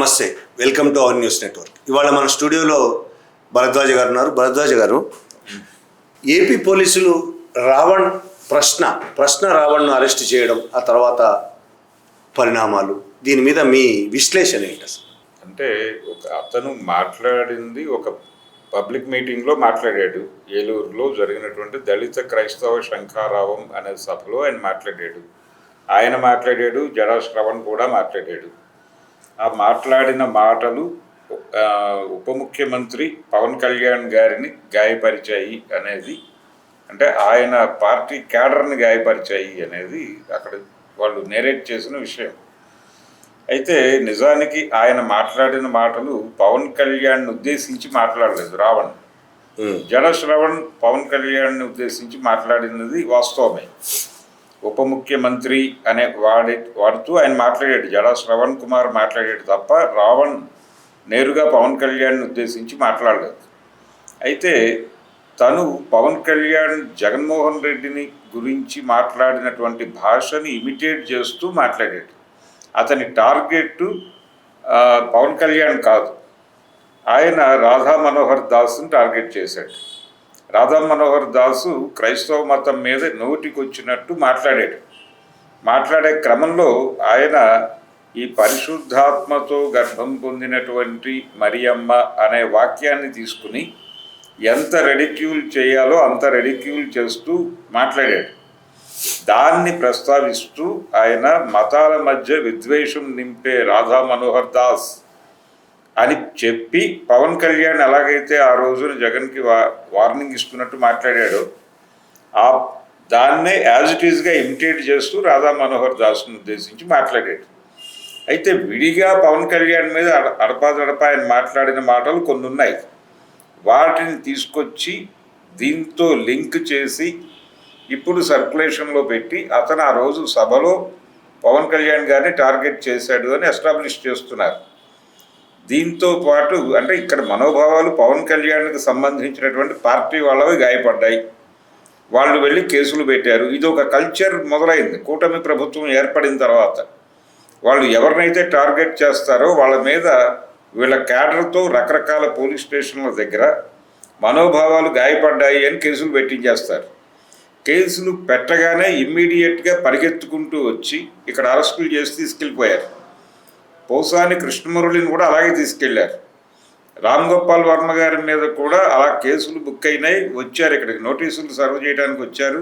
నమస్తే, welcome to our news network. ఇవాళ మన స్టూడియోలో భరద్వాజ గారు ఉన్నారు. భరద్వాజ గారు, ఏపీ పోలీసులు ప్రశ్న రావణ్ను అరెస్ట్ చేయడం, ఆ తర్వాత పరిణామాలు, దీని మీద మీ విశ్లేషణ ఏంటి అసలు? అంటే అతను మాట్లాడింది ఒక పబ్లిక్ మీటింగ్లో మాట్లాడాడు. ఏలూరులో జరిగినటువంటి దళిత క్రైస్తవ శంఖారావం అనే సభలో ఆయన మాట్లాడాడు. జడా శ్రవణ్ కూడా మాట్లాడాడు. ఆ మాట్లాడిన మాటలు ఉప ముఖ్యమంత్రి పవన్ కళ్యాణ్ గారిని గాయపరిచాయి అనేది, అంటే ఆయన పార్టీ క్యాడర్ని గాయపరిచాయి అనేది అక్కడ వాళ్ళు నేరేట్ చేసిన విషయం. అయితే నిజానికి ఆయన మాట్లాడిన మాటలు పవన్ కళ్యాణ్ని ఉద్దేశించి మాట్లాడలేదు రావణ్. జడ శ్రవణ్ పవన్ కళ్యాణ్ని ఉద్దేశించి మాట్లాడినది వాస్తవమే. ఉప ముఖ్యమంత్రి అనే వాడుతూ ఆయన మాట్లాడాడు. జడా శ్రవణ్ కుమార్ మాట్లాడాడు తప్ప రావణ్ నేరుగా పవన్ కళ్యాణ్ని ఉద్దేశించి మాట్లాడలేదు. అయితే తను పవన్ కళ్యాణ్ జగన్మోహన్ రెడ్డిని గురించి మాట్లాడినటువంటి భాషని ఇమిటేట్ చేస్తూ మాట్లాడాడు. అతని టార్గెట్ పవన్ కళ్యాణ్ కాదు, ఆయన రాధా మనోహర్ దాస్ని టార్గెట్ చేశాడు. రాధా మనోహర్ దాసు క్రైస్తవ మతం మీద నోటికొచ్చినట్టు మాట్లాడే క్రమంలో ఆయన ఈ పరిశుద్ధాత్మతో గర్భం పొందినటువంటి మరియమ్మ అనే వాక్యాన్ని తీసుకుని ఎంత రెడిక్యూల్ చేయాలో అంత రెడిక్యూల్ చేస్తూ మాట్లాడాడు. దాన్ని ప్రస్తావిస్తూ ఆయన మతాల మధ్య విద్వేషం నింపే రాధా మనోహర్ దాస్ అని చెప్పి పవన్ కళ్యాణ్ ఎలాగైతే ఆ రోజున జగన్కి వార్నింగ్ ఇస్తున్నట్టు మాట్లాడాడో దాన్నే యాజ్ ఇట్ ఈజ్గా ఇమిటేట్ చేస్తూ రాధా మనోహర్ దాస్ను ఉద్దేశించి మాట్లాడాడు. అయితే విడిగా పవన్ కళ్యాణ్ మీద అడపాదడపా ఆయన మాట్లాడిన మాటలు కొన్ని ఉన్నాయి. వాటిని తీసుకొచ్చి దీంతో లింక్ చేసి ఇప్పుడు సర్క్యులేషన్లో పెట్టి అతను ఆ రోజు సభలో పవన్ కళ్యాణ్ గారిని టార్గెట్ చేశాడు అని ఎస్టాబ్లిష్ చేస్తున్నారు. దీంతో పాటు అంటే ఇక్కడ మనోభావాలు పవన్ కళ్యాణ్కి సంబంధించినటువంటి పార్టీ వాళ్ళవి గాయపడ్డాయి. వాళ్ళు వెళ్ళి కేసులు పెట్టారు. ఇది ఒక కల్చర్ మొదలైంది. కూటమి ప్రభుత్వం ఏర్పడిన తర్వాత వాళ్ళు ఎవరినైతే టార్గెట్ చేస్తారో వాళ్ళ మీద వీళ్ళ క్యాడర్తో రకరకాల పోలీస్ స్టేషన్ల దగ్గర మనోభావాలు గాయపడ్డాయి అని కేసులు పెట్టించేస్తారు. కేసులు పెట్టగానే ఇమ్మీడియట్గా పరిగెత్తుకుంటూ వచ్చి ఇక్కడ అరెస్టులు చేసి తీసుకెళ్ళిపోయారు. పోసాని కృష్ణమురళిని కూడా అలాగే తీసుకెళ్లారు. రామ్ గోపాల్ వర్మ గారి మీద కూడా అలా కేసులు బుక్ అయినాయి. వచ్చారు, ఇక్కడికి నోటీసులు సర్వ్ చేయడానికి వచ్చారు.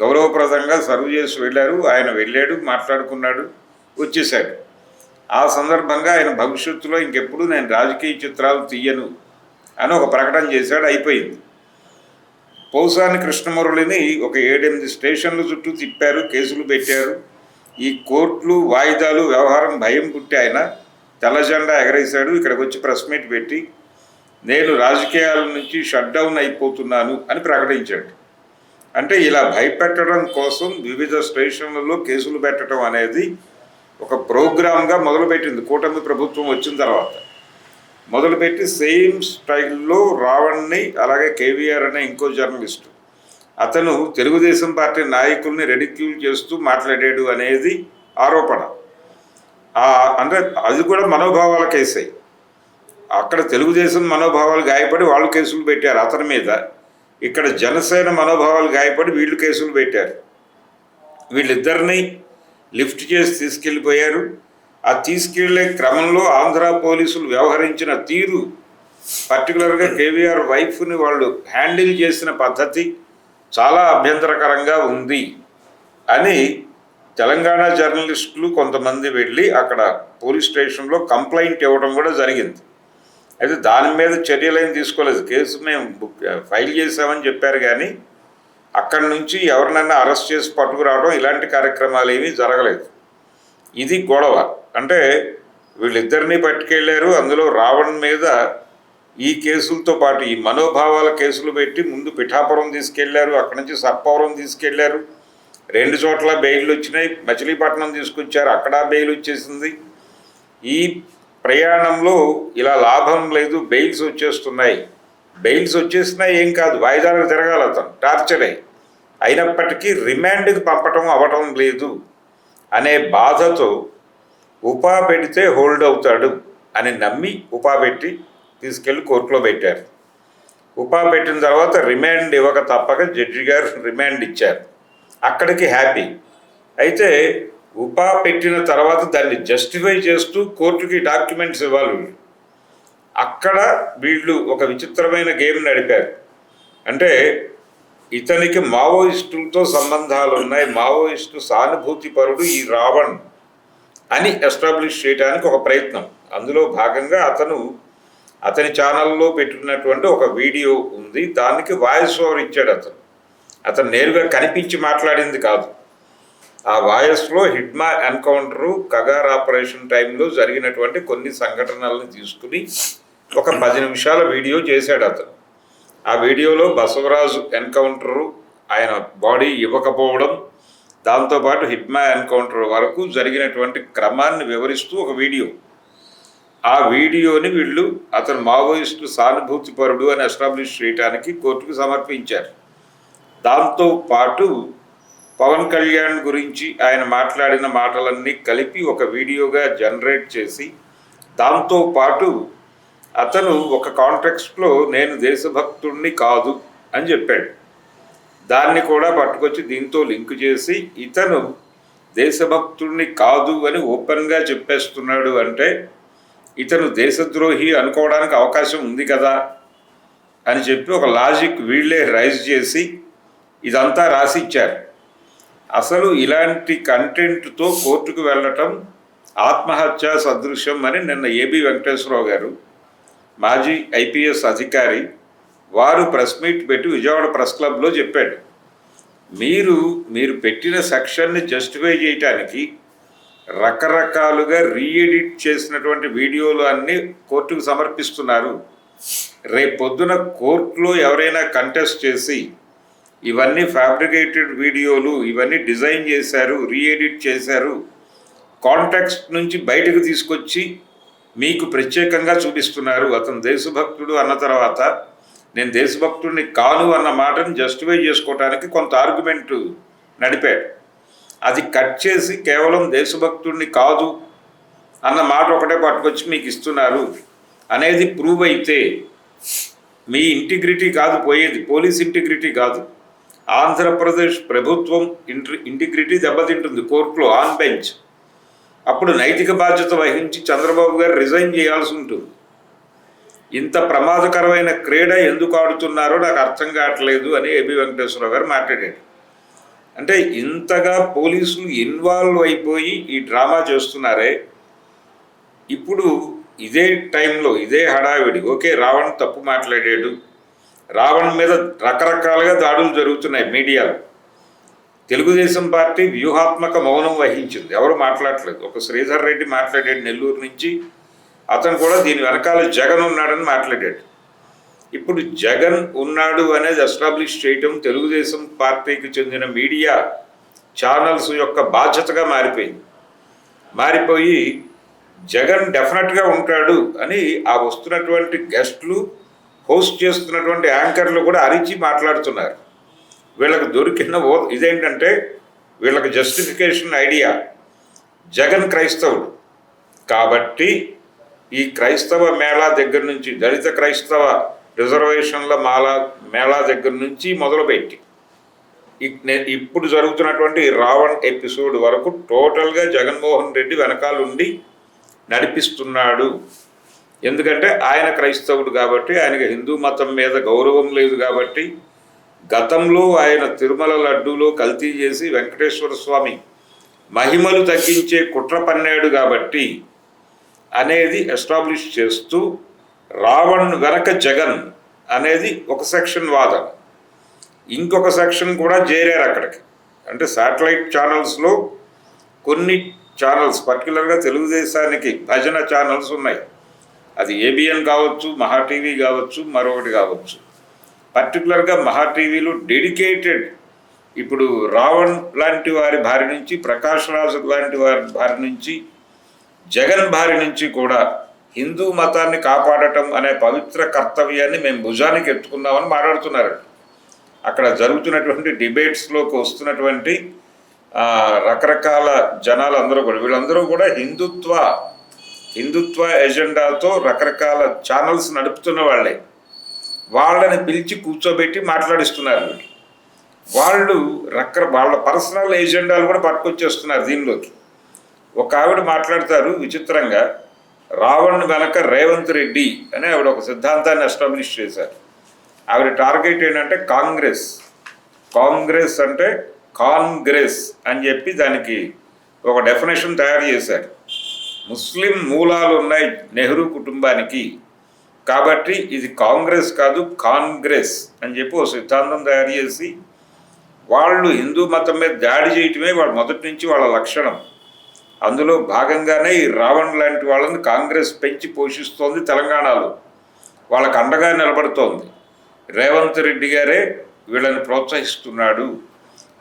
గౌరవప్రదంగా సర్వ్ చేసి వెళ్ళారు. ఆయన వెళ్ళాడు, మాట్లాడుకున్నాడు, వచ్చేసాడు. ఆ సందర్భంగా ఆయన భవిష్యత్తులో ఇంకెప్పుడు నేను రాజకీయ చిత్రాలు తీయను అని ఒక ప్రకటన చేశాడు. అయిపోయింది. పోసాని కృష్ణమురళిని ఒక 7-8 స్టేషన్ల చుట్టూ తిప్పారు, కేసులు పెట్టారు. ఈ కోర్టులు వాయిదాలు వ్యవహారం భయం పుట్టి ఆయన తెల్ల జెండా ఎగరేశాడు. ఇక్కడికి వచ్చి ప్రెస్ మీట్ పెట్టి నేను రాజకీయాల నుంచి షట్ డౌన్ అయిపోతున్నాను అని ప్రకటించాడు. అంటే ఇలా భయపెట్టడం కోసం వివిధ స్టేషన్లలో కేసులు పెట్టడం అనేది ఒక ప్రోగ్రామ్గా మొదలుపెట్టింది కూటమి ప్రభుత్వం వచ్చిన తర్వాత. మొదలుపెట్టి సేమ్ స్టైల్లో రావణ్ని, అలాగే కేవీఆర్ అనే ఇంకో జర్నలిస్టు, అతను తెలుగుదేశం పార్టీ నాయకుల్ని రెడిక్యూల్ చేస్తూ మాట్లాడాడు అనేది ఆరోపణ. అంటే అది కూడా మనోభావాల కేసాయి. అక్కడ తెలుగుదేశం మనోభావాలు గాయపడి వాళ్ళు కేసులు పెట్టారు అతని మీద. ఇక్కడ జనసేన మనోభావాలు గాయపడి వీళ్ళు కేసులు పెట్టారు. వీళ్ళిద్దరిని లిఫ్ట్ చేసి తీసుకెళ్ళిపోయారు. ఆ తీసుకెళ్లే క్రమంలో ఆంధ్ర పోలీసులు వ్యవహరించిన తీరు, పర్టికులర్గా కేవీఆర్ వైఫ్ని వాళ్ళు హ్యాండిల్ చేసిన పద్ధతి చాలా అభ్యంతరకరంగా ఉంది అని తెలంగాణ జర్నలిస్టులు కొంతమంది వెళ్ళి అక్కడ పోలీస్ స్టేషన్లో కంప్లైంట్ ఇవ్వడం కూడా జరిగింది. అయితే దాని మీద చర్యలేం తీసుకోలేదు. కేసు మేము ఫైల్ చేసామని చెప్పారు, కానీ అక్కడి నుంచి ఎవరినైనా అరెస్ట్ చేసి పట్టుకురావడం ఇలాంటి కార్యక్రమాలు ఏమీ జరగలేదు. ఇది గొడవ. అంటే వీళ్ళిద్దరినీ పట్టుకెళ్ళారు. అందులో రావణ్ మీద ఈ కేసులతో పాటు ఈ మనోభావాల కేసులు పెట్టి ముందు పిఠాపురం తీసుకెళ్లారు, అక్కడి నుంచి సర్పవరం తీసుకెళ్లారు. 2 చోట్ల బెయిల్ వచ్చినాయి. మచిలీపట్నం తీసుకొచ్చారు, అక్కడ బెయిల్ వచ్చేసింది. ఈ ప్రయాణంలో ఇలా లాభం లేదు, బెయిల్స్ వచ్చేస్తున్నాయి. ఏం కాదు, వాయిదాలకు తిరగాలి, అతను టార్చర్ అయినప్పటికీ రిమాండ్కి పంపటం అవ్వటం లేదు అనే బాధతో ఉపా పెడితే హోల్డ్ అవుతాడు అని నమ్మి పెట్టి తీసుకెళ్ళి కోర్టులో పెట్టారు. పెట్టిన తర్వాత రిమాండ్ ఇవ్వక తప్పక జడ్జి గారు రిమాండ్ ఇచ్చారు. అక్కడికి హ్యాపీ. అయితే పెట్టిన తర్వాత దాన్ని జస్టిఫై చేస్తూ కోర్టుకి డాక్యుమెంట్స్ ఇవ్వాలి. అక్కడ వీళ్ళు ఒక విచిత్రమైన గేమ్ నడిపారు. అంటే ఇతనికి మావోయిస్టులతో సంబంధాలు ఉన్నాయి, మావోయిస్టు సానుభూతి పరుడు ఈ రావణ్ అని ఎస్టాబ్లిష్ చేయడానికి ఒక ప్రయత్నం. అందులో భాగంగా అతని ఛానల్లో పెట్టుకున్నటువంటి ఒక వీడియో ఉంది. దానికి వాయిస్ ఓవర్ ఇచ్చాడు. అతను నేరుగా కనిపించి మాట్లాడింది కాదు. ఆ వాయిస్లో హిడ్మా ఎన్కౌంటరు, కగార్ ఆపరేషన్ టైంలో జరిగినటువంటి కొన్ని సంఘటనలను తీసుకుని ఒక 10 నిమిషాల వీడియో చేశాడు. ఆ వీడియోలో బసవరాజు ఎన్కౌంటరు, ఆయన బాడీ ఇవ్వకపోవడం, దాంతోపాటు హిడ్మా ఎన్కౌంటర్ వరకు జరిగినటువంటి క్రమాన్ని వివరిస్తూ ఒక వీడియో. ఆ వీడియోని వీళ్ళు అతను మావోయిస్టు సానుభూతిపరుడు అని ఎస్టాబ్లిష్ చేయడానికి కోర్టుకు సమర్పించారు. దాంతోపాటు పవన్ కళ్యాణ్ గురించి ఆయన మాట్లాడిన మాటలన్నీ కలిపి ఒక వీడియోగా జనరేట్ చేసి, దాంతోపాటు అతను ఒక కాంటెక్స్ట్లో నేను దేశభక్తుడిని కాదు అని చెప్పాడు. దాన్ని కూడా పట్టుకొచ్చి దీంతో లింక్ చేసి ఇతను దేశభక్తుడిని కాదు అని ఓపెన్గా చెప్పేస్తున్నాడు. అంటే ఇతను దేశద్రోహి అనుకోవడానికి అవకాశం ఉంది కదా అని చెప్పి ఒక లాజిక్ వీళ్ళే రైజ్ చేసి ఇదంతా రాసిచ్చారు. అసలు ఇలాంటి కంటెంట్తో కోర్టుకు వెళ్ళటం ఆత్మహత్య సదృశ్యం అని నిన్న ఏబి వెంకటేశ్వరరావు గారు, మాజీ ఐపీఎస్ అధికారి, వారు ప్రెస్ మీట్ పెట్టి విజయవాడ ప్రెస్ క్లబ్లో చెప్పాడు. మీరు పెట్టిన సెక్షన్ని జస్టిఫై చేయటానికి రకరకాలుగా రీఎడిట్ చేసినటువంటి వీడియోలు అన్నీ కోర్టుకు సమర్పిస్తున్నారు. రేపొద్దున కోర్టులో ఎవరైనా కంటెస్ట్ చేసి ఇవన్నీ ఫ్యాబ్రికేటెడ్ వీడియోలు, ఇవన్నీ డిజైన్ చేశారు, రీఎడిట్ చేశారు, కాంటెక్స్ట్ నుంచి బయటకు తీసుకొచ్చి మీకు ప్రత్యేకంగా చూపిస్తున్నారు. అతను దేశభక్తుడు అన్న తర్వాత నేను దేశభక్తుడిని కాను అన్న మాటను జస్టిఫై చేసుకోవటానికి కొంత ఆర్గ్యుమెంట్ నడిపాడు. అది కట్ చేసి కేవలం దేశభక్తుడిని కాదు అన్న మాట ఒకటే పట్టుకొచ్చి మీకు ఇస్తున్నారు అనేది ప్రూవ్ అయితే మీ ఇంటిగ్రిటీ కాదు పోయేది, పోలీస్ ఇంటిగ్రిటీ కాదు, ఆంధ్రప్రదేశ్ ప్రభుత్వం ఇంటిగ్రిటీ దెబ్బతింటుంది కోర్టులో ఆన్ బెంచ్. అప్పుడు నైతిక బాధ్యత వహించి చంద్రబాబు గారు రిజైన్ చేయాల్సి ఉంటుంది. ఇంత ప్రమాదకరమైన క్రీడ ఎందుకు ఆడుతున్నారో నాకు అర్థం కావట్లేదు అని ఏబి వెంకటేశ్వరరావు గారు మాట్లాడాడు. అంటే ఇంతగా పోలీసులు ఇన్వాల్వ్ అయిపోయి ఈ డ్రామా చేస్తున్నారే. ఇప్పుడు ఇదే టైంలో ఇదే హడావిడి, ఓకే రావణ్ తప్పు మాట్లాడాడు, రావణ్ మీద రకరకాలుగా దాడులు జరుగుతున్నాయి మీడియాలో. తెలుగుదేశం పార్టీ వ్యూహాత్మక మౌనం వహించింది, ఎవరు మాట్లాడలేదు. ఒక శ్రీధర్ రెడ్డి మాట్లాడాడు నెల్లూరు నుంచి, అతను కూడా దీని వెనకాల జగన్ ఉన్నాడని మాట్లాడాడు. ఇప్పుడు జగన్ ఉన్నాడు అనేది ఎస్టాబ్లిష్ చేయటం తెలుగుదేశం పార్టీకి చెందిన మీడియా ఛానల్స్ యొక్క బాధ్యతగా మారిపోయి జగన్ డెఫినెట్గా ఉంటాడు అని ఆ వస్తున్నటువంటి గెస్ట్లు, హోస్ట్ చేస్తున్నటువంటి యాంకర్లు కూడా అరిచి మాట్లాడుతున్నారు. వీళ్ళకి దొరికిన ఇదేంటంటే వీళ్ళకి జస్టిఫికేషన్ ఐడియా, జగన్ క్రైస్తవుడు కాబట్టి ఈ క్రైస్తవ మేళా దగ్గర నుంచి, దళిత క్రైస్తవ రిజర్వేషన్ల మేళా దగ్గర నుంచి మొదలుపెట్టి ఇప్పుడు జరుగుతున్నటువంటి రావణ్ ఎపిసోడ్ వరకు టోటల్గా జగన్మోహన్ రెడ్డి వెనకాలండి నడిపిస్తున్నాడు. ఎందుకంటే ఆయన క్రైస్తవుడు కాబట్టి, ఆయనకి హిందూ మతం మీద గౌరవం లేదు కాబట్టి, గతంలో ఆయన తిరుమల లడ్డూలో కల్తీ చేసి వెంకటేశ్వర స్వామి మహిమలు తగ్గించే కుట్ర పన్నాడు కాబట్టి అనేది ఎస్టాబ్లిష్ చేస్తూ రావణ్ వెనక జగన్ అనేది ఒక సెక్షన్ వాదన. ఇంకొక సెక్షన్ కూడా చేరారు అక్కడికి. అంటే శాటిలైట్ ఛానల్స్లో కొన్ని ఛానల్స్, పర్టికులర్గా తెలుగుదేశానికి భజన ఛానల్స్ ఉన్నాయి. అది ఏబిఎన్ కావచ్చు, మహా టీవీ కావచ్చు, మరొకటి కావచ్చు. పర్టికులర్గా మహా టీవీలో డెడికేటెడ్, ఇప్పుడు రావణ్ లాంటి వారి బారి నుంచి, ప్రకాష్ రాజు లాంటి వారి బారి నుంచి, జగన్ బారి నుంచి కూడా హిందూ మతాన్ని కాపాడటం అనే పవిత్ర కర్తవ్యాన్ని మేము భుజానికి ఎత్తుకున్నామని మాట్లాడుతున్నారు. అక్కడ జరుగుతున్నటువంటి డిబేట్స్లోకి వస్తున్నటువంటి రకరకాల జనాలు అందరూ కూడా, వీళ్ళందరూ కూడా హిందుత్వ ఎజెండాతో రకరకాల ఛానల్స్ నడుపుతున్న వాళ్ళే, వాళ్ళని పిలిచి కూర్చోబెట్టి మాట్లాడిస్తున్నారు. వాళ్ళు వాళ్ళ పర్సనల్ ఎజెండాలు కూడా పట్టుకొచ్చేస్తున్నారు దీనిలోకి. ఒక ఆవిడ మాట్లాడతారు విచిత్రంగా, రావణ్ వెనక రేవంత్ రెడ్డి అని ఆవిడ ఒక సిద్ధాంతాన్ని ఎస్టాబ్లిష్ చేశారు. ఆవిడ టార్గెట్ ఏంటంటే కాంగ్రెస్ అంటే కాంగ్రెస్ అని చెప్పి దానికి ఒక డెఫినేషన్ తయారు చేశారు. ముస్లిం మూలాలు ఉన్నాయి నెహ్రూ కుటుంబానికి, కాబట్టి ఇది కాంగ్రెస్ కాదు కాంగ్రెస్ అని చెప్పి ఒక సిద్ధాంతం తయారు చేసి వాళ్ళు హిందూ మతం మీద దాడి చేయటమే వాళ్ళ మొదటి నుంచి వాళ్ళ లక్షణం. అందులో భాగంగానే ఈ రావణ్ లాంటి వాళ్ళని కాంగ్రెస్ పెంచి పోషిస్తోంది తెలంగాణలో, వాళ్ళకు అండగా నిలబడుతోంది. రేవంత్ రెడ్డి గారే వీళ్ళని ప్రోత్సహిస్తున్నాడు.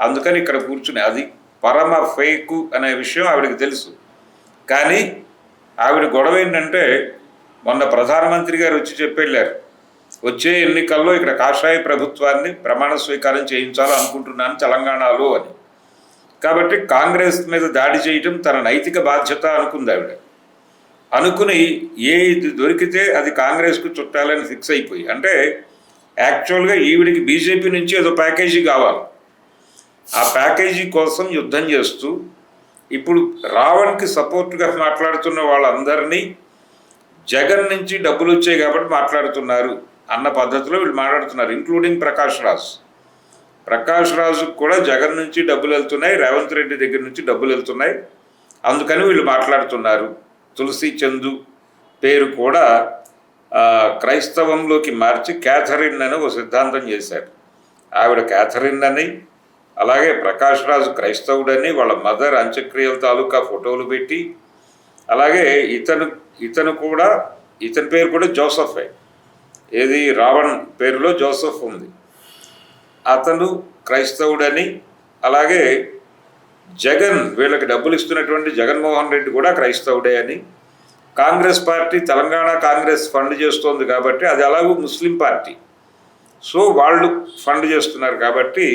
అందుకని ఇక్కడ కూర్చుని అది పరమ ఫేకు అనే విషయం ఆవిడకి తెలుసు. కానీ ఆవిడ గొడవ ఏంటంటే మొన్న ప్రధానమంత్రి గారు వచ్చి చెప్పెళ్ళారు, వచ్చే ఎన్నికల్లో ఇక్కడ కాషాయ ప్రభుత్వాన్ని ప్రమాణ స్వీకారం చేయించాలనుకుంటున్నాను తెలంగాణలో అని. కాబట్టి కాంగ్రెస్ మీద దాడి చేయటం తన నైతిక బాధ్యత అనుకుంది ఆవిడ. అనుకుని ఇది దొరికితే అది కాంగ్రెస్కు చుట్టాలని ఫిక్స్ అయిపోయి, అంటే యాక్చువల్గా ఈవిడికి బీజేపీ నుంచి ఏదో ప్యాకేజీ కావాలి. ఆ ప్యాకేజీ కోసం యుద్ధం చేస్తూ ఇప్పుడు రావణ్కి సపోర్ట్గా మాట్లాడుతున్న వాళ్ళందరినీ జగన్ నుంచి డబ్బులు వచ్చాయి కాబట్టి మాట్లాడుతున్నారు అన్న పద్ధతిలో వీళ్ళు మాట్లాడుతున్నారు, ఇంక్లూడింగ్ ప్రకాష్ రాజుకు కూడా జగన్ నుంచి డబ్బులు వెళ్తున్నాయి, రేవంత్ రెడ్డి దగ్గర నుంచి డబ్బులు వెళ్తున్నాయి, అందుకని వీళ్ళు మాట్లాడుతున్నారు. తులసి చందు పేరు కూడా క్రైస్తవంలోకి మార్చి క్యాథరిన్ అని ఒక సిద్ధాంతం చేశారు. ఆవిడ క్యాథరిన్ అని, అలాగే ప్రకాష్ రాజు క్రైస్తవుడని వాళ్ళ మదర్ అంత్యక్రియల తాలూకా ఫోటోలు పెట్టి, అలాగే ఇతను పేరు కూడా జోసఫే, ఏది రావణ్ పేరులో జోసఫ్ ఉంది, అతను క్రైస్తవుడని, అలాగే జగన్ వీళ్ళకి డబ్బులు ఇస్తున్నటువంటి జగన్మోహన్ రెడ్డి కూడా క్రైస్తవుడే అని, కాంగ్రెస్ పార్టీ తెలంగాణ కాంగ్రెస్ ఫండ్ చేస్తోంది కాబట్టి అది అలాగూ ముస్లిం పార్టీ, సో వాళ్ళు ఫండ్ చేస్తున్నారు కాబట్టి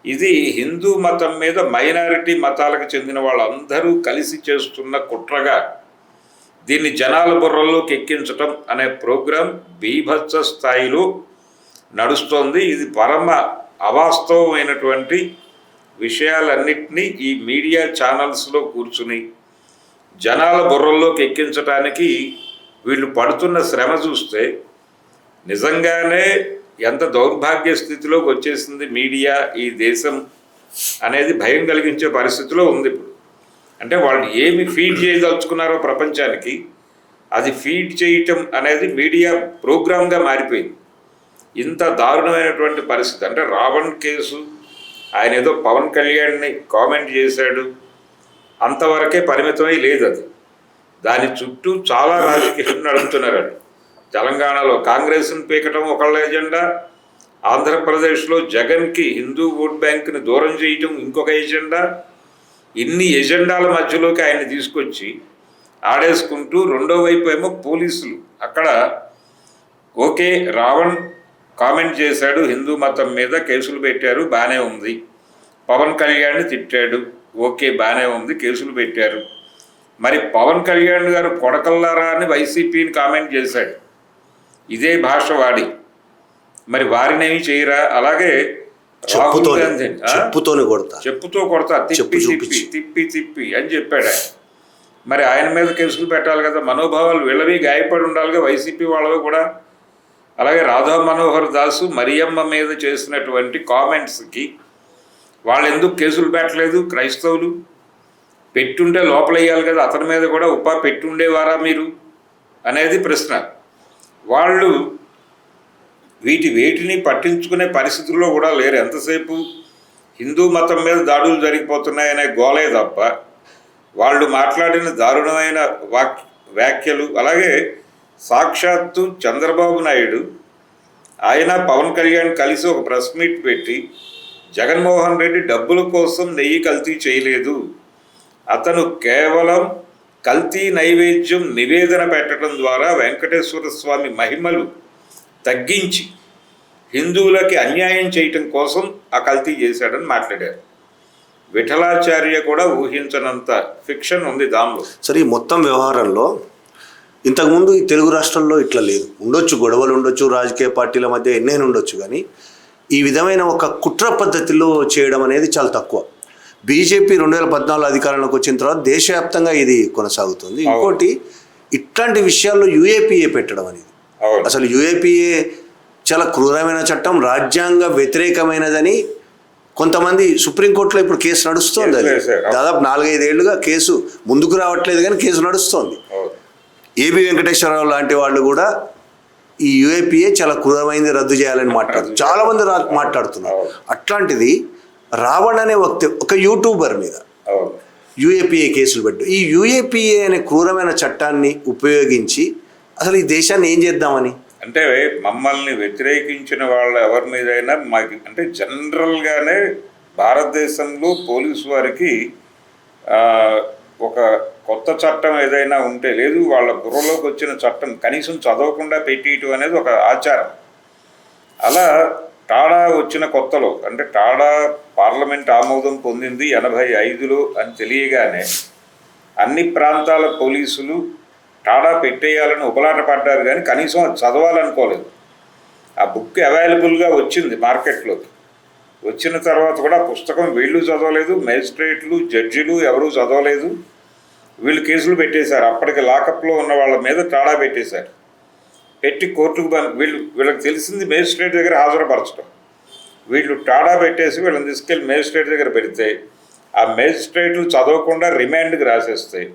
ఇది హిందూ మతం మీద మైనారిటీ మతాలకు చెందిన వాళ్ళందరూ కలిసి చేస్తున్న కుట్రగా దీన్ని జనాల బుర్రల్లోకి ఎక్కించటం అనే ప్రోగ్రాం బీభత్స స్థాయిలో నడుస్తోంది. ఇది పరమ అవాస్తవమైనటువంటి విషయాలన్నింటినీ ఈ మీడియా ఛానల్స్లో కూర్చుని జనాల బుర్రల్లోకి ఎక్కించడానికి వీళ్ళు పడుతున్న శ్రమ చూస్తే నిజంగానే ఎంత దౌర్భాగ్య స్థితిలోకి వచ్చేసింది మీడియా, ఈ దేశం అనేది భయం కలిగించే పరిస్థితిలో ఉంది ఇప్పుడు. అంటే వాళ్ళు ఏమి ఫీడ్ చేయదలుచుకున్నారో ప్రపంచానికి అది ఫీడ్ చేయటం అనేది మీడియా ప్రోగ్రామ్గా మారిపోయింది. ఇంత దారుణమైనటువంటి పరిస్థితి అంటే రావణ్ కేసు, ఆయన ఏదో పవన్ కళ్యాణ్ని కామెంట్ చేశాడు అంతవరకే పరిమితమై లేదు, అది దాని చుట్టూ చాలా రాజకీయాలు నడుపుతున్నారు. తెలంగాణలో కాంగ్రెస్ని పీకటం ఒకళ్ళ ఎజెండా, ఆంధ్రప్రదేశ్లో జగన్కి హిందూ ఓట్ బ్యాంక్ని దూరం చేయటం ఇంకొక ఎజెండా. ఇన్ని ఎజెండాల మధ్యలోకి ఆయన్ని తీసుకొచ్చి ఆడేసుకుంటూ రెండో వైపు ఏమో పోలీసులు అక్కడ ఓకే రావణ్ కామెంట్ చేశాడు హిందూ మతం మీద, కేసులు పెట్టారు, బాగానే ఉంది. పవన్ కళ్యాణ్ని తిట్టాడు, ఓకే బాగానే ఉంది, కేసులు పెట్టారు. మరి పవన్ కళ్యాణ్ గారు కొడకల్లారా అని వైసీపీని కామెంట్ చేశాడు ఇదే భాష వాడి, మరి వారినేమి చేయరా? అలాగే రాహుల్ గాంధీ చెప్పుతో కొడతా తిప్పి అని చెప్పాడు ఆయన. మరి ఆయన మీద కేసులు పెట్టాలి కదా, మనోభావాలు వీళ్ళవి గాయపడి ఉండాలిగా వైసీపీ వాళ్ళవి కూడా. అలాగే రాధా మనోహర్ దాసు మరియమ్మ మీద చేసినటువంటి కామెంట్స్కి వాళ్ళు ఎందుకు కేసులు పెట్టలేదు? క్రైస్తవులు పెట్టుంటే లోపలయ్యాలి కదా, అతని మీద కూడా పెట్టుండేవారా మీరు అనేది ప్రశ్న. వాళ్ళు వేటిని పట్టించుకునే పరిస్థితుల్లో కూడా లేరు. ఎంతసేపు హిందూ మతం మీద దాడులు జరిగిపోతున్నాయనే గోలే తప్ప వాళ్ళు మాట్లాడిన దారుణమైన వ్యాఖ్యలు. అలాగే సాక్షాత్తు చంద్రబాబు నాయుడు ఆయన పవన్ కళ్యాణ్ కలిసి ఒక ప్రెస్ మీట్ పెట్టి జగన్మోహన్ రెడ్డి డబ్బుల కోసం నెయ్యి కల్తీ చేయలేదు, అతను కేవలం కల్తీ నైవేద్యం నివేదన పెట్టడం ద్వారా వెంకటేశ్వర స్వామి మహిమలు తగ్గించి హిందువులకి అన్యాయం చేయటం కోసం ఆ కల్తీ చేశాడని మాట్లాడారు. విఠలాచార్య కూడా ఊహించనంత ఫిక్షన్ ఉంది దానిలో. సరే, ఈ మొత్తం వ్యవహారంలో ఇంతకుముందు ఈ తెలుగు రాష్ట్రాల్లో ఇట్లా లేదు. ఉండొచ్చు, గొడవలు ఉండొచ్చు, రాజకీయ పార్టీల మధ్య ఎన్నైనా ఉండొచ్చు, కానీ ఈ విధమైన ఒక కుట్ర పద్ధతిలో చేయడం అనేది చాలా తక్కువ. బీజేపీ 2014 అధికారంలోకి వచ్చిన తర్వాత దేశవ్యాప్తంగా ఇది కొనసాగుతుంది. ఇంకోటి, ఇట్లాంటి విషయాల్లో యూఏపీఏ పెట్టడం అనేది, అసలు యూఏపీఏ చాలా క్రూరమైన చట్టం, రాజ్యాంగ వ్యతిరేకమైనదని కొంతమంది సుప్రీంకోర్టులో ఇప్పుడు కేసు నడుస్తోంది. అది దాదాపు 4-5 ఏళ్లుగా కేసు ముందుకు రావట్లేదు, కానీ కేసు నడుస్తోంది. ఏబి వెంకటేశ్వరరావు లాంటి వాళ్ళు కూడా ఈ యూఏపీఏ చాలా క్రూరమైంది, రద్దు చేయాలని చాలా మంది మాట్లాడుతున్నారు. అట్లాంటిది రావణ్ అనే ఒక యూట్యూబర్ మీద యూఏపీఏ కేసులు పెట్టు. ఈ యూఏపీఏ అనే క్రూరమైన చట్టాన్ని ఉపయోగించి అసలు ఈ దేశాన్ని ఏం చేద్దామని, అంటే మమ్మల్ని వ్యతిరేకించిన వాళ్ళు ఎవరి మీదైనా మాకు అంటే జనరల్గానే భారతదేశంలో పోలీసు వారికి ఒక కొత్త చట్టం ఏదైనా ఉంటే, లేదు వాళ్ళ బుర్రలోకి వచ్చిన చట్టం కనీసం చదవకుండా పెట్టేయటం అనేది ఒక ఆచారం. అలా టాడా వచ్చిన కొత్తలో, అంటే టాడా పార్లమెంట్ ఆమోదం పొందింది 85లో అని తెలియగానే అన్ని ప్రాంతాల పోలీసులు టాడా పెట్టేయాలని ఉపలాట పడ్డారు, కానీ కనీసం అది చదవాలనుకోలేదు. ఆ బుక్ అవైలబుల్గా వచ్చింది మార్కెట్లోకి. వచ్చిన తర్వాత కూడా పుస్తకం వీళ్ళు చదవలేదు, మేజిస్ట్రేట్లు, జడ్జిలు ఎవరూ చదవలేదు. వీళ్ళు కేసులు పెట్టేశారు. అప్పటికి లాకప్లో ఉన్న వాళ్ళ మీద టాడా పెట్టేశారు. పెట్టి కోర్టుకు వీళ్ళకి తెలిసింది మేజిస్ట్రేట్ దగ్గర హాజరుపరచడం. వీళ్ళు టాడా పెట్టేసి వీళ్ళని తీసుకెళ్ళి మేజిస్ట్రేట్ దగ్గర పెడితే ఆ మేజిస్ట్రేట్లు చదవకుండా రిమాండ్కి రాసేస్తాయి.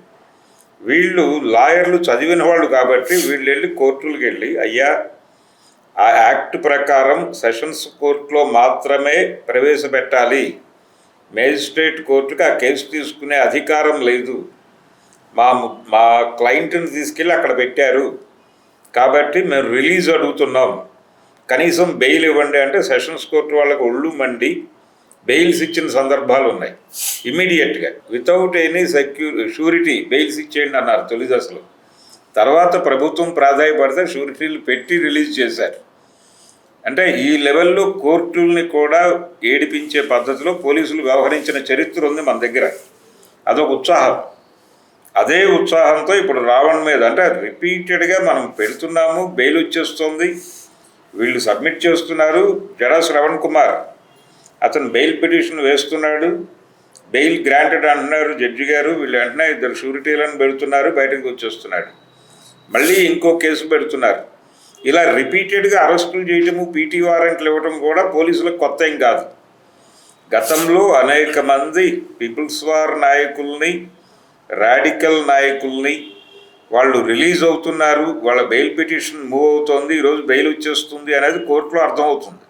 వీళ్ళు లాయర్లు చదివిన వాళ్ళు కాబట్టి వీళ్ళు వెళ్ళి కోర్టులకు వెళ్ళి, అయ్యా ఆ యాక్ట్ ప్రకారం సెషన్స్ కోర్టులో మాత్రమే ప్రవేశపెట్టాలి, మేజిస్ట్రేట్ కోర్టుకి ఆ కేసు తీసుకునే అధికారం లేదు, మా క్లయింట్ని తీసుకెళ్ళి అక్కడ పెట్టారు కాబట్టి మేము రిలీజ్ అడుగుతున్నాం, కనీసం బెయిల్ ఇవ్వండి అంటే సెషన్స్ కోర్టు వాళ్ళకు ఒళ్ళు మండి బెయిల్స్ ఇచ్చిన సందర్భాలు ఉన్నాయి. ఇమీడియట్గా వితౌట్ ఎనీ షూరిటీ బెయిల్స్ ఇచ్చేయండి అన్నారు తొలి దశలో. తర్వాత ప్రభుత్వం ప్రాధాన్యపడితే షూరిటీలు పెట్టి రిలీజ్ చేశారు. అంటే ఈ లెవెల్లో కోర్టుల్ని కూడా ఏడిపించే పద్ధతిలో పోలీసులు వ్యవహరించిన చరిత్ర ఉంది మన దగ్గర. అదొక ఉత్సాహం. అదే ఉత్సాహంతో ఇప్పుడు రావణ్ మీద అంటే రిపీటెడ్గా మనం పెడుతున్నాము, బెయిల్ వచ్చేస్తుంది, వీళ్ళు సబ్మిట్ చేస్తున్నారు. జడా శ్రవణ్ కుమార్ అతను బెయిల్ పిటిషన్ వేస్తున్నాడు, బెయిల్ గ్రాంటెడ్ అంటున్నారు జడ్జి గారు, వీళ్ళు వెంటనే 2 షూరిటీలను పెడుతున్నారు, బయటకు వచ్చేస్తున్నాడు. మళ్ళీ ఇంకో కేసు పెడుతున్నారు. ఇలా రిపీటెడ్గా అరెస్టులు చేయటము, పీటీ వారెంట్లు ఇవ్వడం కూడా పోలీసులకు కొత్త ఏం కాదు. గతంలో అనేక మంది పీపుల్స్ వార్ నాయకుల్ని, రాడికల్ నాయకుల్ని వాళ్ళు రిలీజ్ అవుతున్నారు, వాళ్ళ బెయిల్ పిటిషన్ మూవ్ అవుతుంది, ఈరోజు బెయిల్ వచ్చేస్తుంది అనేది కోర్టులో అర్థమవుతుంది.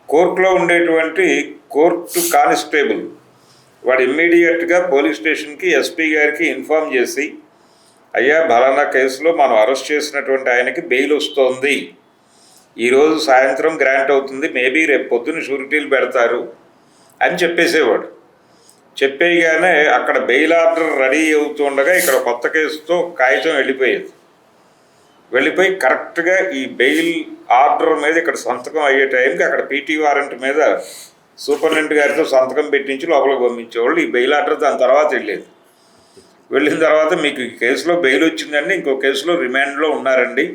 కోర్టులో ఉండేటువంటి కోర్టు కానిస్టేబుల్ వాడు ఇమ్మీడియట్గా పోలీస్ స్టేషన్కి ఎస్పీ గారికి ఇన్ఫామ్ చేసి, అయ్యా ఫలానా కేసులో మనం అరెస్ట్ చేసినటువంటి ఆయనకి బెయిల్ వస్తోంది, ఈరోజు సాయంత్రం గ్రాంట్ అవుతుంది, మేబీ రేపు పొద్దున్న షూరిటీలు పెడతారు అని చెప్పేసేవాడు. చెప్పేయగానే అక్కడ బెయిల్ ఆర్డర్ రెడీ అవుతుండగా ఇక్కడ కొత్త కేసుతో కాగితం వెళ్ళిపోయి కరెక్ట్గా ఈ బెయిల్ ఆర్డర్ మీద ఇక్కడ సంతకం అయ్యే టైంకి అక్కడ పీటీ వారెంట్ మీద సూపరింటెండెంట్ గారితో సంతకం పెట్టించి లోపలికి పంపించేవాళ్ళు. ఈ బెయిల్ ఆర్డర్ దాని తర్వాత వెళ్ళిన తర్వాత మీకు ఈ కేసులో బెయిల్ వచ్చిందండి, ఇంకో కేసులో రిమాండ్లో ఉన్నారండి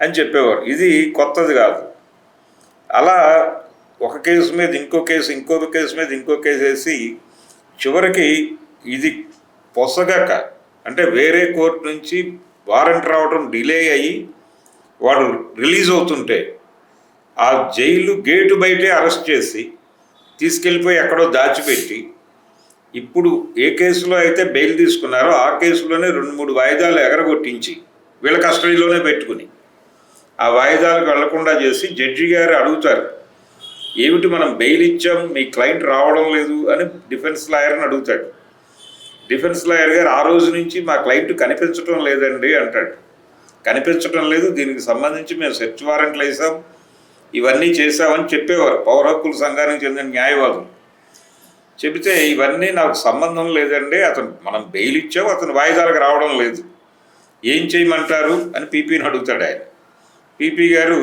అని చెప్పేవారు. ఇది కొత్తది కాదు. అలా ఒక కేసు మీద ఇంకో కేసు, ఇంకొక కేసు మీద ఇంకో కేసు వేసి చివరికి ఇది పొసగక, అంటే వేరే కోర్టు నుంచి వారెంట్ రావడం డిలే అయ్యి వాడు రిలీజ్ అవుతుంటే ఆ జైలు గేటు బయటే అరెస్ట్ చేసి తీసుకెళ్ళిపోయి ఎక్కడో దాచిపెట్టి, ఇప్పుడు ఏ కేసులో అయితే బెయిల్ తీసుకున్నారో ఆ కేసులోనే 2-3 వాయిదాలు ఎగరగొట్టించి వీళ్ళ కస్టడీలోనే పెట్టుకుని ఆ వాయిదాలకు వెళ్లకుండా చేసి జడ్జి గారు అడుగుతారు, ఏమిటి మనం బెయిల్ ఇచ్చాం, మీ క్లయింట్ రావడం లేదు అని డిఫెన్స్ లాయర్ని అడుగుతాడు. డిఫెన్స్ లాయర్ గారు ఆ రోజు నుంచి మా క్లయింట్ కనిపించడం లేదండి అంటాడు. కనిపించడం లేదు, దీనికి సంబంధించి మేము సెర్చ్ వారెంట్లు వేసాం, ఇవన్నీ చేసామని చెప్పేవారు పౌర హక్కుల సంఘానికి చెందిన న్యాయవాదులు. చెబితే ఇవన్నీ నాకు సంబంధం లేదండి, మనం బెయిల్ ఇచ్చాం, అతను వాయిదాలకు రావడం లేదు, ఏం చేయమంటారు అని పీపీని అడుగుతాడు ఆయన. పీపీ గారు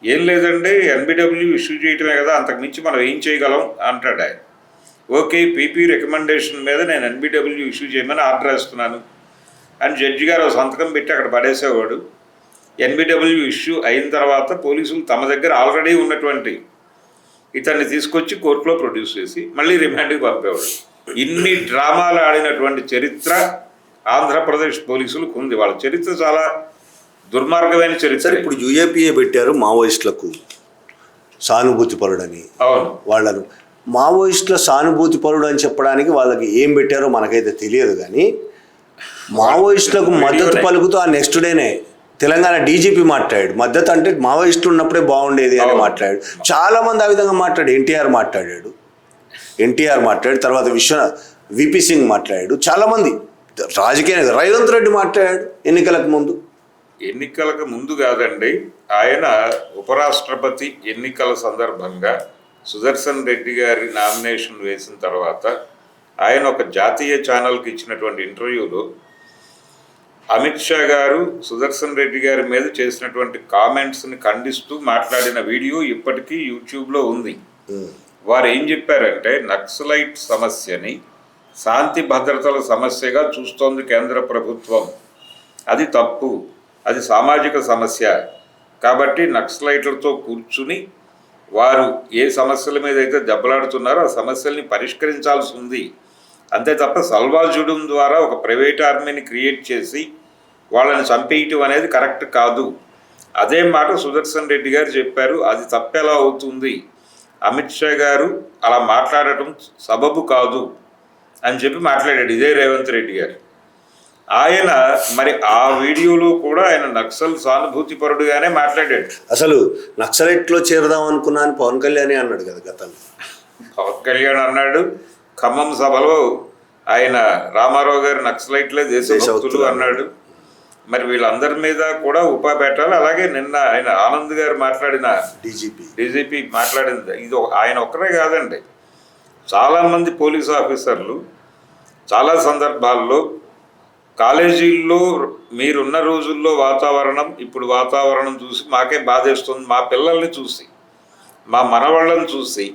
ఏం లేదండి, ఎన్బిడబ్ల్యూ ఇష్యూ చేయటమే కదా, అంతకుమించి మనం ఏం చేయగలం అంటాడు ఆయన. ఓకే, పీపీ రికమెండేషన్ మీద నేను ఎన్బిడబ్ల్యూ ఇష్యూ చేయమని ఆర్డర్ వేస్తున్నాను. అని జడ్జి గారు ఒక సంతకం పెట్టి అక్కడ పడేసేవాడు. ఎన్బిడబ్ల్యూ ఇష్యూ అయిన తర్వాత పోలీసులు తమ దగ్గర ఆల్రెడీ ఉన్నటువంటి ఇతన్ని తీసుకొచ్చి కోర్టులో ప్రొడ్యూస్ చేసి మళ్ళీ రిమాండ్కి పంపేవాడు. ఇన్ని డ్రామాలు ఆడినటువంటి చరిత్ర ఆంధ్రప్రదేశ్ పోలీసులకు ఉంది. వాళ్ళ చరిత్ర చాలా దుర్మార్గమైన చరిత్ర. ఇప్పుడు యూఏపీఏ పెట్టారు మావోయిస్టులకు సానుభూతి పరుడని. అవును, వాళ్ళను మావోయిస్టుల సానుభూతి పరుడు అని చెప్పడానికి వాళ్ళకి ఏం పెట్టారో మనకైతే తెలియదు, కానీ మావోయిస్టులకు మద్దతు పలుకుతూ ఆ నెక్స్ట్ డేనే తెలంగాణ డీజీపీ మాట్లాడాడు. మద్దతు అంటే మావోయిస్టులు ఉన్నప్పుడే బాగుండేది అని మాట్లాడాడు. చాలా మంది ఆ విధంగా మాట్లాడు. ఎన్టీఆర్ మాట్లాడాడు, తర్వాత విపి సింగ్ మాట్లాడాడు, చాలా మంది రాజకీయ రేవంత్ రెడ్డి మాట్లాడాడు ఎన్నికలకు ముందు కాదండి. ఆయన ఉపరాష్ట్రపతి ఎన్నికల సందర్భంగా సుదర్శన్ రెడ్డి గారి నామినేషన్ వేసిన తర్వాత ఆయన ఒక జాతీయ ఛానల్కి ఇచ్చినటువంటి ఇంటర్వ్యూలో అమిత్ షా గారు సుదర్శన్ రెడ్డి గారి మీద చేసినటువంటి కామెంట్స్ని ఖండిస్తూ మాట్లాడిన వీడియో ఇప్పటికీ యూట్యూబ్లో ఉంది. వారు ఏం చెప్పారంటే, నక్సలైట్ సమస్యని శాంతి భద్రతల సమస్యగా చూస్తోంది కేంద్ర ప్రభుత్వం, అది తప్పు, అది సామాజిక సమస్య. కాబట్టి నక్సలైట్లతో కూర్చుని వారు ఏ సమస్యల మీద అయితే దెబ్బలాడుతున్నారో ఆ సమస్యల్ని పరిష్కరించాల్సి ఉంది. అంతే తప్ప సల్వాజుడం ద్వారా ఒక ప్రైవేట్ ఆర్మీని క్రియేట్ చేసి వాళ్ళని చంపేయటం అనేది కరెక్ట్ కాదు. అదే మాట సుదర్శన్ రెడ్డి గారు చెప్పారు. అది తప్పెలా అవుతుంది, అమిత్ షా గారు అలా మాట్లాడటం సబబు కాదు అని చెప్పి మాట్లాడాడు ఇదే రేవంత్ రెడ్డి గారు. ఆయన మరి ఆ వీడియోలో కూడా ఆయన నక్సల్ సానుభూతి పరుడుగానే మాట్లాడాడు. అసలు నక్సలైట్లో చేరదాం అనుకున్నా అని పవన్ కళ్యాణ్ అన్నాడు కదా గతంలో. పవన్ కళ్యాణ్ అన్నాడు, ఖమ్మం సభలో ఆయన రామారావు గారు నక్సలైట్లే దేశభక్తులు అన్నాడు. మరి వీళ్ళందరి మీద కూడా ఉపా పెట్టాలి. అలాగే నిన్న ఆయన ఆనంద్ గారు మాట్లాడిన డీజీపీ మాట్లాడింది ఇది ఆయన ఒక్కరే కాదండి, చాలామంది పోలీస్ ఆఫీసర్లు చాలా సందర్భాల్లో కాలేజీల్లో మీరున్న రోజుల్లో వాతావరణం, ఇప్పుడు వాతావరణం చూసి మాకే బాధేస్తుంది, మా పిల్లల్ని చూసి, మా మనవాళ్ళని చూసి,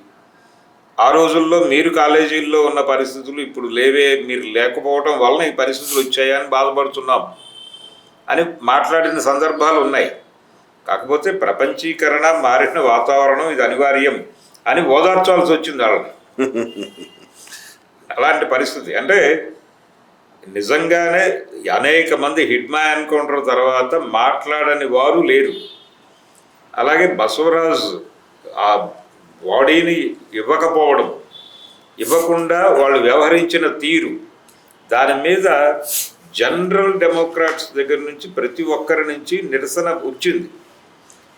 ఆ రోజుల్లో మీరు కాలేజీల్లో ఉన్న పరిస్థితులు ఇప్పుడు లేవే, మీరు లేకపోవడం వలన ఈ పరిస్థితులు వచ్చాయని బాధపడుతున్నాం అని మాట్లాడిన సందర్భాలు ఉన్నాయి. కాకపోతే ప్రపంచీకరణ, మారిన వాతావరణం, ఇది అనివార్యం అని ఓదార్చాల్సి వచ్చింది వాళ్ళని. అలాంటి పరిస్థితి అంటే నిజంగానే అనేక మంది హిడ్మా ఎన్కౌంటర్ తర్వాత మాట్లాడని వారు లేరు. అలాగే బసవరాజ్ ఆ బాడీని ఇవ్వకుండా వాళ్ళు వ్యవహరించిన తీరు, దాని మీద జనరల్ డెమోక్రాట్స్ దగ్గర నుంచి ప్రతి ఒక్కరి నుంచి నిరసన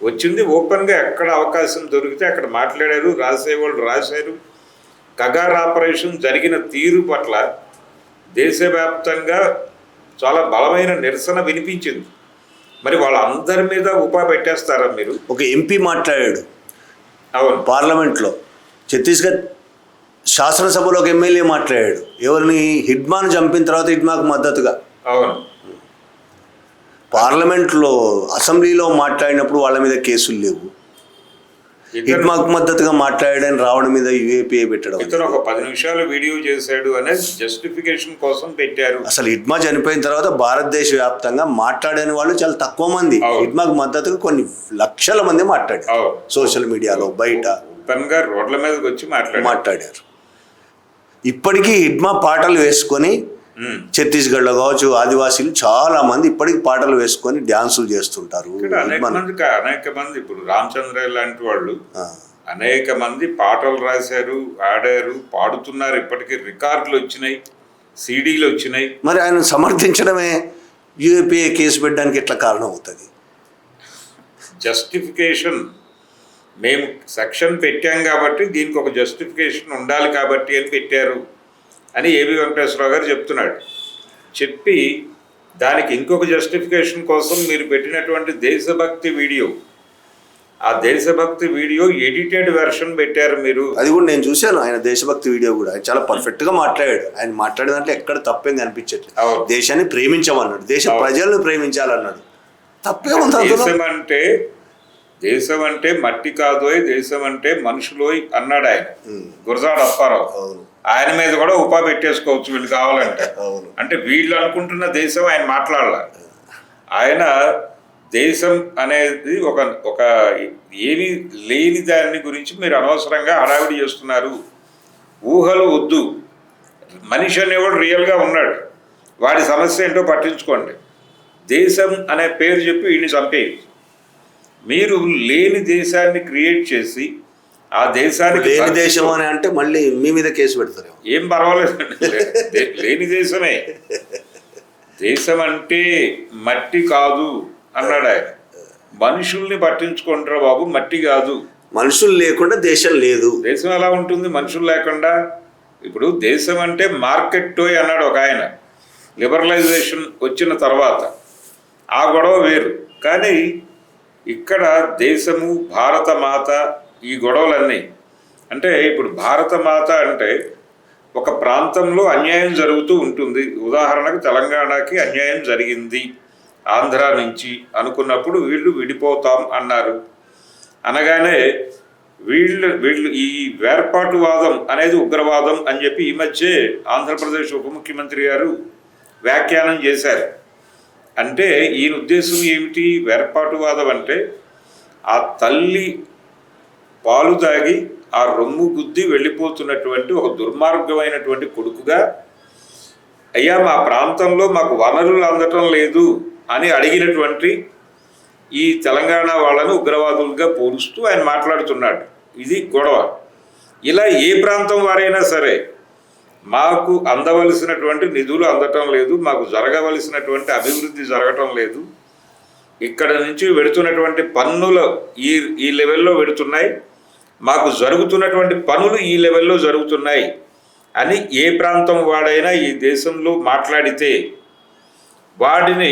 వచ్చింది ఓపెన్గా. ఎక్కడ అవకాశం దొరికితే అక్కడ మాట్లాడారు, రాసేవాళ్ళు రాశారు. కగార్ ఆపరేషన్ జరిగిన తీరు పట్ల దేశవ్యాప్తంగా చాలా బలమైన నిరసన వినిపించింది. మరి వాళ్ళందరి మీద ఉపా పెట్టేస్తారా మీరు? ఒక ఎంపీ మాట్లాడాడు, అవును, పార్లమెంట్లో. ఛత్తీస్గఢ్ శాసనసభలో ఒక ఎమ్మెల్యే మాట్లాడాడు, ఎవరిని, హిడ్మాను చంపిన తర్వాత హిడ్మాకు మద్దతుగా. అవును, పార్లమెంట్లో అసెంబ్లీలో మాట్లాడినప్పుడు వాళ్ళ మీద కేసులు లేవు. హిడ్మాకు మద్దతుగా మాట్లాడాడని రావడం మీద యూఏపీఏ పెట్టడం. ఇతను ఒక 10 నిమిషాలు వీడియో చేశాడు అనేది జస్టిఫికేషన్ కోసం పెట్టారు. అసలు హిడ్మా చనిపోయిన తర్వాత భారతదేశ వ్యాప్తంగా మాట్లాడని వాళ్ళు చాలా తక్కువ మంది. హిడ్మాకు మద్దతుగా కొన్ని లక్షల మంది మాట్లాడారు, సోషల్ మీడియాలో, బయట ఓపెన్గా రోడ్ల మీదకి వచ్చి మాట్లాడారు. ఇప్పటికీ హిడ్మా పాటలు వేసుకొని ఛత్తీస్గఢ్లో కావచ్చు, ఆదివాసీలు చాలా మంది ఇప్పటికి పాటలు వేసుకొని డ్యాన్సులు చేస్తుంటారు. అనేక మంది ఇప్పుడు రామచంద్ర లాంటి వాళ్ళు అనేక మంది పాటలు రాశారు, ఆడారు, పాడుతున్నారు. ఇప్పటికీ రికార్డులు వచ్చినాయి, సీడీలు వచ్చినాయి. మరి ఆయన సమర్థించడమే యూఏపీఏ కేసు పెట్టడానికి ఎట్లా కారణం అవుతుంది? జస్టిఫికేషన్, మేము సెక్షన్ పెట్టాం కాబట్టి దీనికి ఒక జస్టిఫికేషన్ ఉండాలి కాబట్టి అని పెట్టారు అని ఏబి వెంకటేశ్వరరావు గారు చెప్తున్నాడు. చెప్పి దానికి ఇంకొక జస్టిఫికేషన్ కోసం మీరు పెట్టినటువంటి దేశభక్తి వీడియో, ఆ దేశభక్తి వీడియో ఎడిటెడ్ వెర్షన్ పెట్టారు మీరు. అది కూడా నేను చూశాను, ఆయన దేశభక్తి వీడియో కూడా. ఆయన చాలా పర్ఫెక్ట్గా మాట్లాడాడు. ఆయన మాట్లాడే దాంట్లో ఎక్కడ తప్పేం కనిపించట్లేదు. దేశాన్ని ప్రేమించమన్నాడు, దేశ ప్రజలను ప్రేమించాలన్నాడు. తప్పేముంది? దేశం అంటే దేశం అంటే మట్టి కాదోయ్, దేశం అంటే మనుషులోయ్ అన్నాడు ఆయన, గురజాడ అప్పారావు. అవును ఆయన మీద కూడా ఉపా పెట్టేసుకోవచ్చు వీళ్ళు కావాలంటే. అవును. అంటే వీళ్ళు అనుకుంటున్న దేశం ఆయన మాట్లాడాల. ఆయన దేశం అనేది ఒక ఏమీ లేని దాని గురించి మీరు అనవసరంగా హడావిడి చేస్తున్నారు, ఊహలు వద్దు. మనిషి అనేవాడు రియల్గా ఉన్నాడు, వాడి సమస్య ఏంటో పట్టించుకోండి. దేశం అనే పేరు చెప్పి వీడిని చంపేయి. మీరు లేని దేశాన్ని క్రియేట్ చేసి ఆ దేశానికి లేని దేశం అని అంటే మళ్ళీ మీ మీద కేసు పెడతారు. ఏం పర్వాలేదండి, లేని దేశమే. దేశం అంటే మట్టి కాదు అన్నాడు ఆయన. మనుషుల్ని పట్టించుకుంటారా బాబు, మట్టి కాదు. మనుషులు లేకుండా దేశం లేదు. దేశం ఎలా ఉంటుంది మనుషులు లేకుండా? ఇప్పుడు దేశం అంటే మార్కెట్ టోయ్ అన్నాడు ఒక ఆయన. లిబరలైజేషన్ వచ్చిన తర్వాత ఆ గొడవ వేరు. కానీ ఇక్కడ దేశము, భారత మాత, ఈ గొడవలన్నీ అంటే ఇప్పుడు భారత మాత అంటే ఒక ప్రాంతంలో అన్యాయం జరుగుతూ ఉంటుంది. ఉదాహరణకు తెలంగాణకి అన్యాయం జరిగింది ఆంధ్ర నుంచి అనుకున్నప్పుడు వీళ్ళు విడిపోతాం అన్నారు. అనగానే వీళ్ళు ఈ వేర్పాటువాదం అనేది ఉగ్రవాదం అని చెప్పి ఈ మధ్య ఆంధ్రప్రదేశ్ ఉప ముఖ్యమంత్రి గారు వ్యాఖ్యానం చేశారు. అంటే ఈయన ఉద్దేశం ఏమిటి? వేర్పాటువాదం అంటే ఆ తల్లి పాలు తాగి ఆ రొమ్ము గుద్ది వెళ్ళిపోతున్నటువంటి ఒక దుర్మార్గమైనటువంటి కొడుకుగా, అయ్యా మా ప్రాంతంలో మాకు వనరులు అందటం లేదు అని అడిగినటువంటి ఈ తెలంగాణ వాళ్ళని ఉగ్రవాదులుగా పోలుస్తూ ఆయన మాట్లాడుతున్నాడు. ఇది గొడవ. ఇలా ఏ ప్రాంతం వారైనా సరే మాకు అందవలసినటువంటి నిధులు అందటం లేదు, మాకు జరగవలసినటువంటి అభివృద్ధి జరగటం లేదు, ఇక్కడ నుంచి వెడుతున్నటువంటి పన్నులు ఈ లెవెల్లో వెడుతున్నాయి, మాకు జరుగుతున్నటువంటి పనులు ఈ లెవెల్లో జరుగుతున్నాయి అని ఏ ప్రాంతం వాడైనా ఈ దేశంలో మాట్లాడితే వాడిని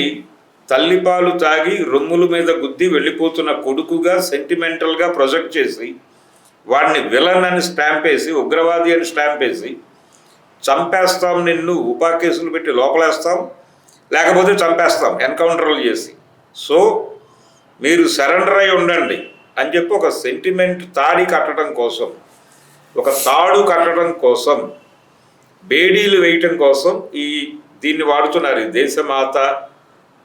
తల్లిపాలు తాగి రొమ్ముల మీద గుద్ది వెళ్ళిపోతున్న కొడుకుగా సెంటిమెంటల్గా ప్రొజెక్ట్ చేసి వాడిని విలన్ అని స్టాంప్ వేసి, ఉగ్రవాది అని స్టాంప్ వేసి, చంపేస్తాం నిన్ను, ఉపా కేసులు పెట్టి లోపలేస్తాం, లేకపోతే చంపేస్తాం ఎన్కౌంటర్లు చేసి, సో మీరు సరెండర్ అయి ఉండండి అని చెప్పి ఒక సెంటిమెంట్ తాడి కట్టడం కోసం, ఒక తాడు కట్టడం కోసం, బేడీలు వేయటం కోసం దీన్ని వాడుతున్నారు. ఈ దేశమాత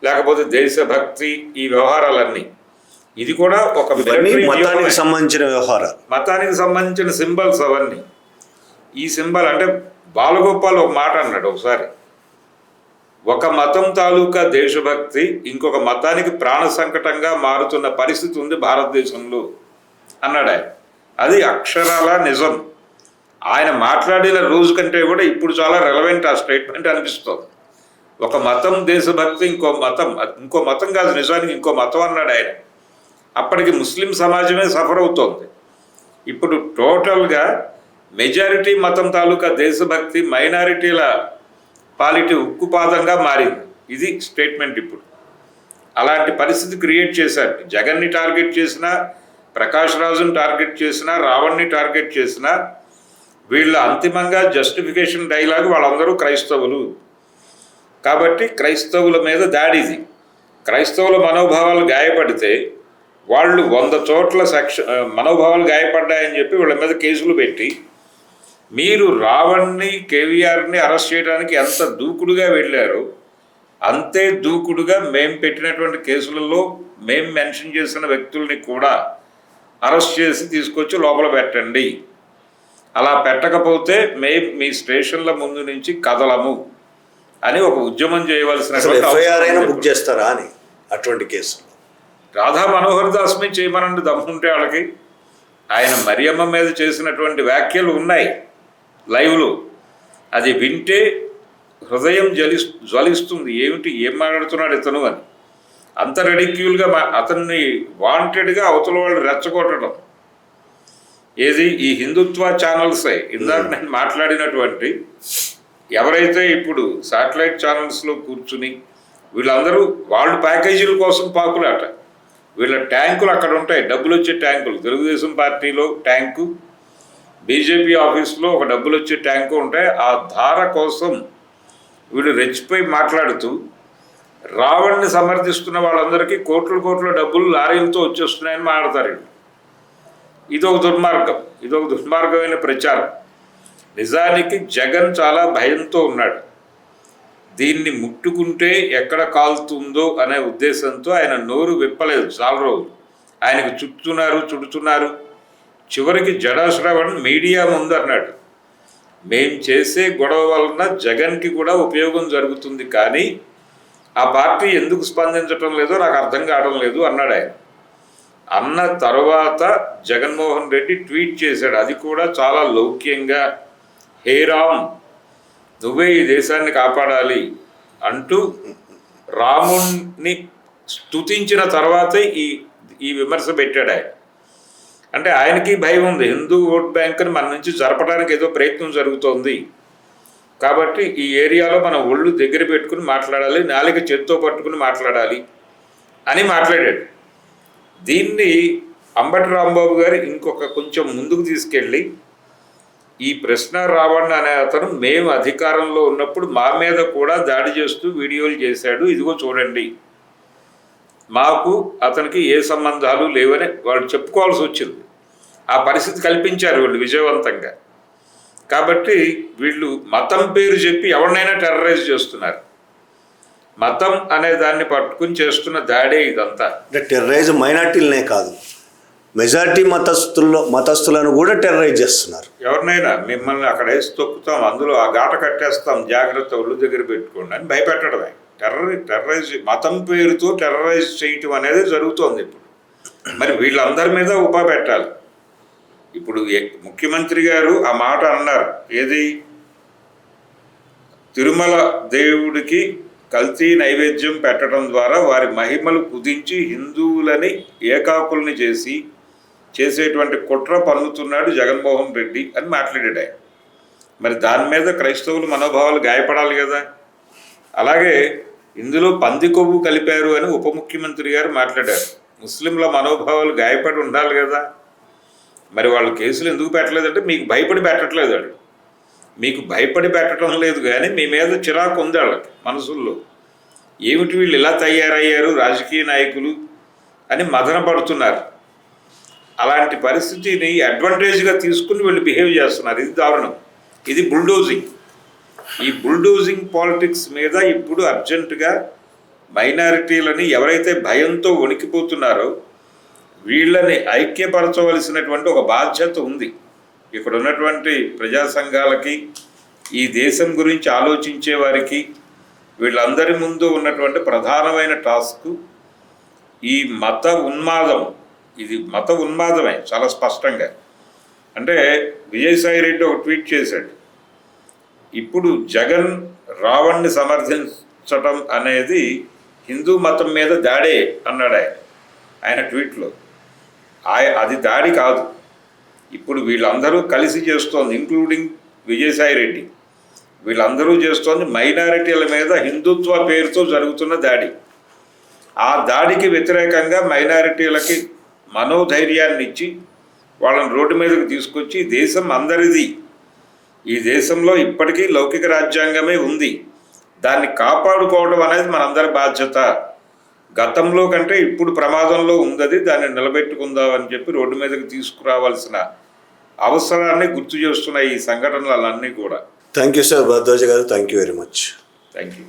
లేకపోతే దేశభక్తి, ఈ వ్యవహారాలన్నీ. ఇది కూడా ఒక మతానికి సంబంధించిన వ్యవహారాలు, మతానికి సంబంధించిన సింబల్స్ అవన్నీ. ఈ సింబల్ అంటే బాలగోపాల్ ఒక మాట అన్నాడు ఒకసారి, ఒక మతం తాలూకా దేశభక్తి ఇంకొక మతానికి ప్రాణ సంకటంగా మారుతున్న పరిస్థితి ఉంది భారతదేశంలో అన్నాడు ఆయన. అది అక్షరాల నిజం. ఆయన మాట్లాడిన రోజు కంటే కూడా ఇప్పుడు చాలా రెలవెంట్ ఆ స్టేట్మెంట్ అనిపిస్తుంది. ఒక మతం దేశభక్తి, ఇంకో మతం కాదు, నిజానికి ఇంకో మతం అన్నాడు ఆయన. అప్పటికి ముస్లిం సమాజమే సఫర్ అవుతోంది. ఇప్పుడు టోటల్గా మెజారిటీ మతం తాలూకా దేశభక్తి మైనారిటీల పాలిటీ ఉక్కుపాదంగా మారింది. ఇది స్టేట్మెంట్. ఇప్పుడు అలాంటి పరిస్థితి క్రియేట్ చేశారు. జగన్ని టార్గెట్ చేసినా, ప్రకాష్ రాజుని టార్గెట్ చేసినా, రావణ్ని టార్గెట్ చేసినా, వీళ్ళ అంతిమంగా జస్టిఫికేషన్ డైలాగ్ వాళ్ళందరూ క్రైస్తవులు కాబట్టి క్రైస్తవుల మీద దాడిది. క్రైస్తవుల మనోభావాలు గాయపడితే వాళ్ళు 100 చోట్ల మనోభావాలు గాయపడ్డాయని చెప్పి వీళ్ళ మీద కేసులు పెట్టి, మీరు రావణ్ని, కేవీఆర్ని అరెస్ట్ చేయడానికి ఎంత దూకుడుగా వెళ్ళారో అంతే దూకుడుగా మేము పెట్టినటువంటి కేసులలో మేము మెన్షన్ చేసిన వ్యక్తుల్ని కూడా అరెస్ట్ చేసి తీసుకొచ్చి లోపల పెట్టండి. అలా పెట్టకపోతే మేము మీ స్టేషన్ల ముందు నుంచి కదలము అని ఒక ఉద్యమం చేయవలసినటువంటి బుక్ చేస్తారా అని అటువంటి కేసులు రాధా మనోహర్ దాస్ మీద చేయమనండి దమ్ముంటే వాళ్ళకి. ఆయన మరియమ్మ మీద చేసినటువంటి వ్యాఖ్యలు ఉన్నాయి లైవ్లో, అది వింటే హృదయం జ్వలిస్తుంది. ఏం మాట్లాడుతున్నాడు ఇతను అని. అంత రెడిక్యూల్గా అతన్ని వాంటెడ్గా అవతల వాళ్ళు రెచ్చగొట్టడం. ఏది ఈ హిందుత్వ ఛానల్సే ఇందాక నేను మాట్లాడినటువంటి ఎవరైతే ఇప్పుడు శాటిలైట్ ఛానల్స్లో కూర్చుని వీళ్ళందరూ వాళ్ళు ప్యాకేజీల కోసం పాకులాట. వీళ్ళ ట్యాంకులు అక్కడ ఉంటాయి, డబ్బులు వచ్చే ట్యాంకులు. తెలుగుదేశం పార్టీలో ట్యాంకు, బీజేపీ ఆఫీస్లో ఒక డబ్బులు వచ్చే ట్యాంకు ఉంటాయి. ఆ ధార కోసం వీళ్ళు రెచ్చిపోయి మాట్లాడుతూ రావణ్ని సమర్థిస్తున్న వాళ్ళందరికీ కోట్ల డబ్బులు లారీలతో వచ్చేస్తున్నాయని మాట్లాడతారు. ఇదొక దుర్మార్గమైన ప్రచారం. నిజానికి జగన్ చాలా భయంతో ఉన్నాడు. దీన్ని ముట్టుకుంటే ఎక్కడ కాలుతుందో అనే ఉద్దేశంతో ఆయన నోరు విప్పలేదు చాలా రోజులు. ఆయనకు చుడుతున్నారు. చివరికి జడాశ్రవణ్ మీడియా ముందు అన్నాడు, మేం చేసే గొడవ వలన జగన్కి కూడా ఉపయోగం జరుగుతుంది, కానీ ఆ పార్టీ ఎందుకు స్పందించటం లేదో నాకు అర్థం కావడం లేదు అన్నాడు ఆయన. అన్న తర్వాత జగన్మోహన్ రెడ్డి ట్వీట్ చేశాడు, అది కూడా చాలా లౌక్యంగా, హే రామ్ నువ్వే ఈ దేశాన్ని కాపాడాలి అంటూ రాముణ్ణి స్తుతించిన తర్వాతే ఈ విమర్శ పెట్టాడు ఆయన. అంటే ఆయనకి భయం ఉంది, హిందూ ఓట్ బ్యాంకుని మన నుంచి జరపడానికి ఏదో ప్రయత్నం జరుగుతోంది, కాబట్టి ఈ ఏరియాలో మనం ఒళ్ళు దగ్గర పెట్టుకుని మాట్లాడాలి, నాలుక చేత్తో పట్టుకుని మాట్లాడాలి అని మాట్లాడాడు. దీన్ని అంబటి రాంబాబు గారు ఇంకొక కొంచెం ముందుకు తీసుకెళ్ళి, ఈ ప్రశ్న రావణ్ అనే అతను మేము అధికారంలో ఉన్నప్పుడు మా మీద కూడా దాడి చేస్తూ వీడియోలు చేశాడు, ఇదిగో చూడండి, మాకు అతనికి ఏ సంబంధాలు లేవని వాళ్ళు చెప్పుకోవాల్సి వచ్చింది. ఆ పరిస్థితి కల్పించారు వీళ్ళు విజయవంతంగా. కాబట్టి వీళ్ళు మతం పేరు చెప్పి ఎవరినైనా టెర్రరైజ్ చేస్తున్నారు. మతం అనే దాన్ని పట్టుకుని చేస్తున్న దాడే ఇదంతా. అంటే టెర్రరైజ్ మైనార్టీలనే కాదు, మెజారిటీ మతస్థులను కూడా టెర్రరైజ్ చేస్తున్నారు. ఎవరినైనా మిమ్మల్ని అక్కడ వేసి తొక్కుతాం, అందులో ఆ గాట కట్టేస్తాం, జాగ్రత్త ఒళ్ళు దగ్గర పెట్టుకోండి అని భయపెట్టడమే. టెర్రరైజ్ మతం పేరుతో టెర్రరైజ్ చేయటం అనేది జరుగుతోంది ఇప్పుడు. మరి వీళ్ళందరి మీద ఉపా పెట్టాలి. ఇప్పుడు ముఖ్యమంత్రి గారు ఆ మాట అన్నారు, ఏది, తిరుమల దేవుడికి కల్తీ నైవేద్యం పెట్టడం ద్వారా వారి మహిమలు కుదించి హిందువులని ఏకాకుల్ని చేసేటువంటి కుట్ర పన్నుతున్నాడు జగన్మోహన్ రెడ్డి అని మాట్లాడాడు ఆయన. మరి దాని మీద క్రైస్తవుల మనోభావాలు గాయపడాలి కదా. అలాగే ఇందులో పంది కొవ్వు కలిపారు అని ఉప ముఖ్యమంత్రి గారు మాట్లాడారు. ముస్లింల మనోభావాలు గాయపడి ఉండాలి కదా. మరి వాళ్ళు కేసులు ఎందుకు పెట్టలేదంటే మీకు భయపడి పెట్టట్లేదు. వాళ్ళు మీకు భయపడి పెట్టడం లేదు, కానీ మీ మీద చిరాకు ఉంది వాళ్ళకి మనసుల్లో. ఏమిటి వీళ్ళు ఇలా తయారయ్యారు రాజకీయ నాయకులు అని మదన పడుతున్నారు. అలాంటి పరిస్థితిని అడ్వాంటేజ్గా తీసుకుని వీళ్ళు బిహేవ్ చేస్తున్నారు. ఇది దారుణం, ఇది బుల్డోజింగ్. ఈ బుల్డోజింగ్ పాలిటిక్స్ మీద ఇప్పుడు అర్జెంటుగా మైనారిటీలని ఎవరైతే భయంతో వణికిపోతున్నారో వీళ్ళని ఐక్యపరచవలసినటువంటి ఒక బాధ్యత ఉంది. ఇక్కడ ఉన్నటువంటి ప్రజా సంఘాలకి, ఈ దేశం గురించి ఆలోచించే వారికి, వీళ్ళందరి ముందు ఉన్నటువంటి ప్రధానమైన టాస్క్ ఈ మత ఉన్మాదం. ఇది మత ఉన్మాదమే చాలా స్పష్టంగా. అంటే విజయసాయి రెడ్డి ఒక ట్వీట్ చేశాడు, ఇప్పుడు జగన్ రావణ్ని సమర్థించటం అనేది హిందూ మతం మీద దాడే అన్నాడు ఆయన ట్వీట్లో. అది దాడి కాదు. ఇప్పుడు వీళ్ళందరూ కలిసి చేస్తోంది, ఇంక్లూడింగ్ విజయసాయి రెడ్డి, వీళ్ళందరూ చేస్తోంది మైనారిటీల మీద హిందుత్వ పేరుతో జరుగుతున్న దాడి. ఆ దాడికి వ్యతిరేకంగా మైనారిటీలకి మనోధైర్యాన్ని ఇచ్చి వాళ్ళని రోడ్డు మీదకి తీసుకొచ్చి దేశం అందరిది, ఈ దేశంలో ఇప్పటికీ లౌకిక రాజ్యాంగమే ఉంది, దాన్ని కాపాడుకోవడం అనేది మనందరి బాధ్యత. గతంలో కంటే ఇప్పుడు ప్రమాదంలో ఉంది, దాన్ని నిలబెట్టుకుందాం అని చెప్పి రోడ్డు మీదకి తీసుకురావాల్సిన అవసరాన్ని గుర్తు చేస్తున్నాయి ఈ సంఘటనలన్నీ కూడా. థ్యాంక్ యూ సార్ భరద్వాజ్ గారు, thank you very much. Thank you.